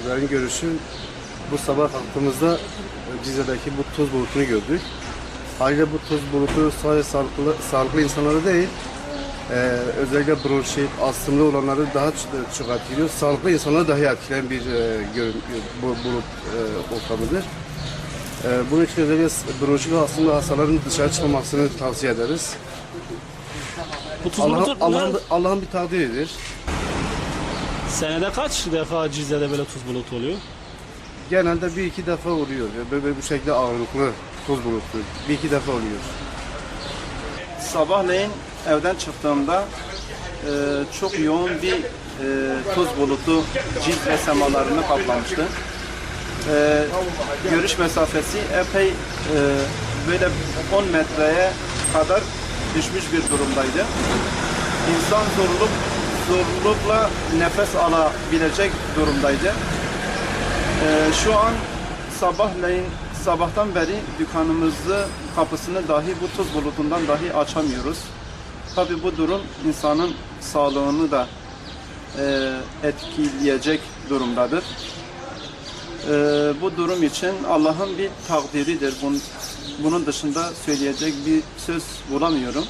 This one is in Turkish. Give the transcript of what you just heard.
benim görüşüm bu sabah kalktığımızda Cizre'deki bu toz bulutunu gördük. Ayrıca bu toz bulutu sadece sağlıklı insanlara değil, özellikle bronşit, astımlı olanları daha çok etkiliyor. Sağlıklı insanları dahi etkileyen bir bu bulut ortamıdır. Bunun için özellikle bronşit ve astımlı hastaların dışarı çıkmamasını tavsiye ederiz. Bu tuz bulutu Allah'ın bir takdiridir. senede kaç defa Cizre'de böyle tuz bulutu oluyor? Genelde bir iki defa oluyor. Böyle bu şekilde ağırlıklı toz bulutu. Bir iki defa oluyor. Sabahleyin evden çıktığımda çok yoğun bir toz bulutu Cizre semalarını kaplamıştı. Görüş mesafesi epey böyle 10 metreye kadar düşmüş bir durumdaydı. İnsan zorlukla nefes alabilecek durumdaydı. Şu an sabahtan beri dükkanımızı kapısını dahi bu toz bulutundan dahi açamıyoruz. Tabii bu durum insanın sağlığını da etkileyecek durumdadır. Bu durum için Allah'ın bir takdiridir. Bunun dışında söyleyecek bir söz bulamıyorum.